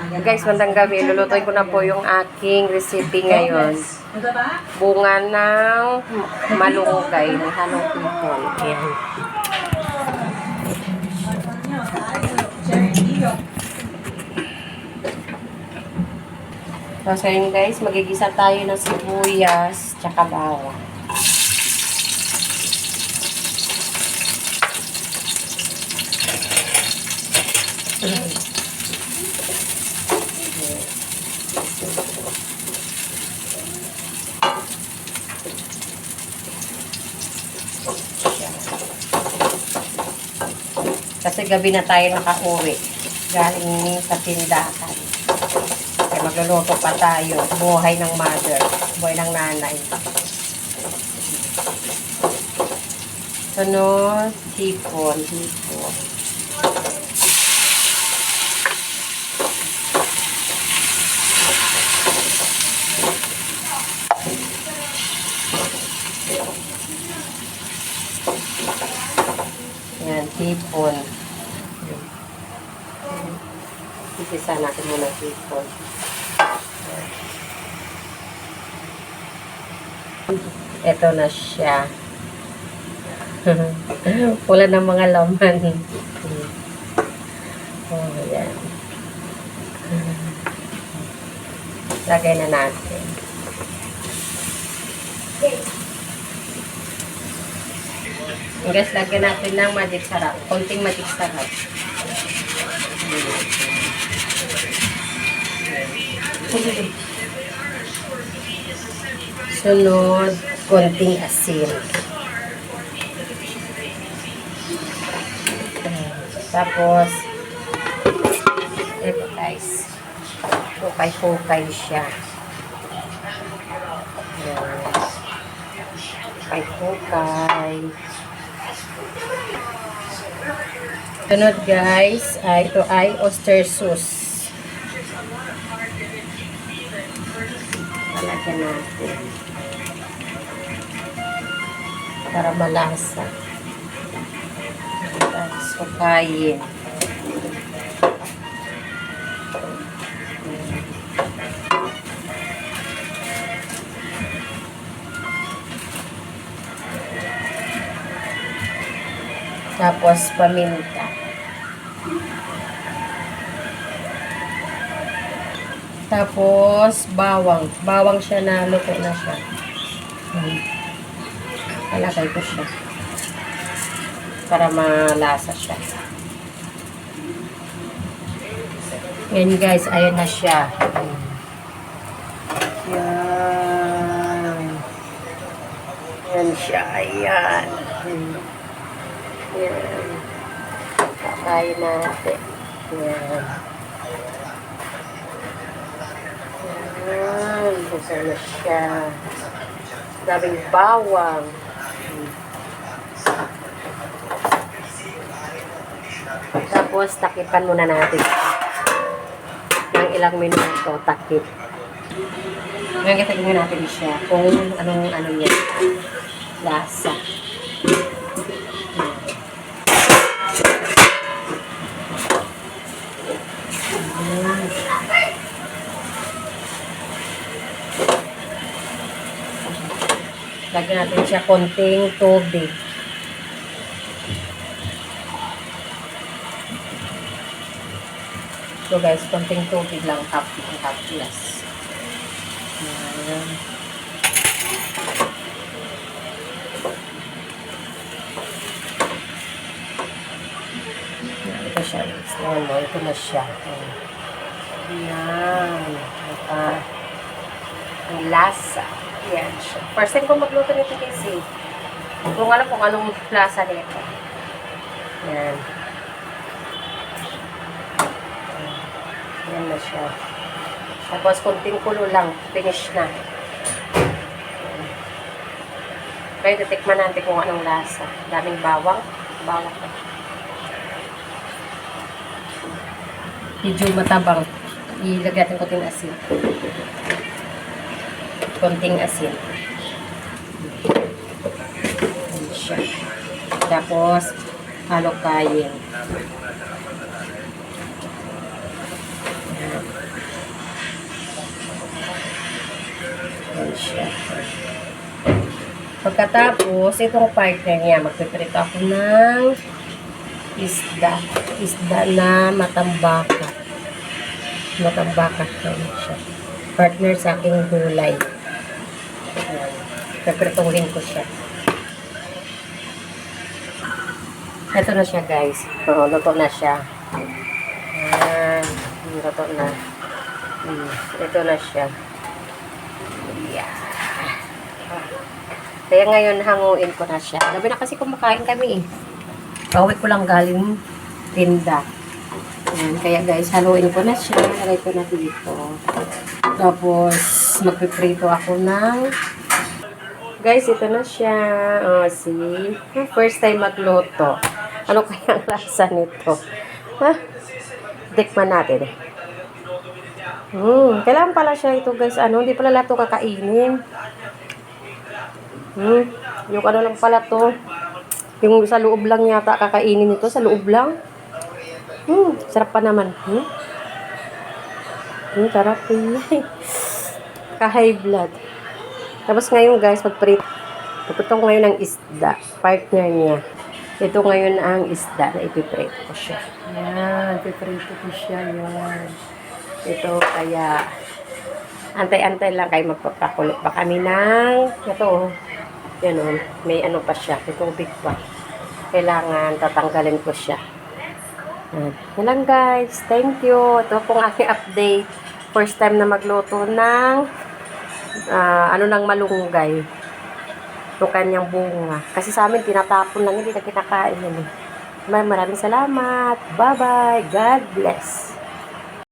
Guys, mandang gabi. Lulutuin ko na po yung aking recipe ngayon. Bunga ng malunggay. May halong tipon. Ayan. So yun guys, magigisa tayo ng sibuyas tsaka bawang. Kasi gabi na tayo nakauwi. Galing sa tindahan. Kaya magluluto pa tayo. Buhay ng mother. Buhay ng nanay. Sunod, hipon. Hipon. Yan, hipon. Isisa natin muna hipon. Ito na siya. Wala ng mga laman. Oh, yan. Lagay na natin. Guys, lagyan natin ng magic sarap. Konting magic sarap. Sunod, konting asin. Tapos, ito guys. Hukay-hukay siya. Hukay-hukay. Sunod guys, ito ay oyster sauce. Lagyan natin. Para malasa. Tapos hukayin. Tapos paminta. Tapos bawang. Bawang siya na luto na siya. Palagay ko siya. Para malasa siya. Yan guys, ayan na siya. Yan. Yan siya, ayan. Yan. Kakain natin. Yan. Yan. Busa na siya. Daming bawang. Tapos, takipan muna natin. Ng ilang minuto, takip. Ngayon, tingnan natin siya kung anong niya. Lasa. Lagyan natin siya konting tubig. So guys, konting tubig lang, tapos. Ayan. Ito siya. Ito na siya. Ayan. Ang lasa. Ayan siya. First time ko magluto nito kasi. Kung alam kung anong lasa nito. Ayan. Ayan na siya. Tapos, kunting kulo lang. Finish na. Kaya titikman natin kung anong lasa. Daming bawang. Bawang pa. Medyo matabang. Ilagay natin kunting asin. Konting asin. Ayan siya. Tapos, halo kayin. siya. Pagkatapos, itong partner niya, magpiprito ako ng isda. Isda na matambakat. Matambakat na siya. Partner sa aking gulay. Ayan. Piprituhin ko siya. Ito na siya, guys. Oo, luto na siya. Ayan. Luto na. Ito na siya. Yeah. Kaya ngayon, hanguin ko na siya. Gabi na kasi kumakain kami eh. Pauwi ko lang galing tinda. Ayan. Kaya guys, haluin ko na siya. Lagay ko na dito. Tapos, magpiprito ako ng... Guys, ito na siya. Oh, see? First time magluto. Ano kaya ang lasa nito? Ha? Tikman natin. Kailangan pala siya ito guys. Hindi pala lahat ito kakainin. Yung ano lang pala to. Yung sa loob lang yata kakainin ito. Sa loob lang. Sarap pa naman. Sarap eh. Ka-high blood. Tapos ngayon guys, magprito ko ngayon ng isda. Partner niya. Ito ngayon ang isda na ipiprito ko siya. Yan, ipiprito ko siya. Yan. Ito kaya antay-antay lang kayo magpapakulo pa kami ng ito. Yan o, may ano pa siya. May tubig pa. Kailangan tatanggalin ko siya. Yan lang guys. Thank you. Ito pong aking update. First time na magluto ng ng malunggay. Yung kanyang bunga. Kasi sa amin, tinatapon lang. Hindi na kinakain. Maraming salamat. Bye-bye. God bless.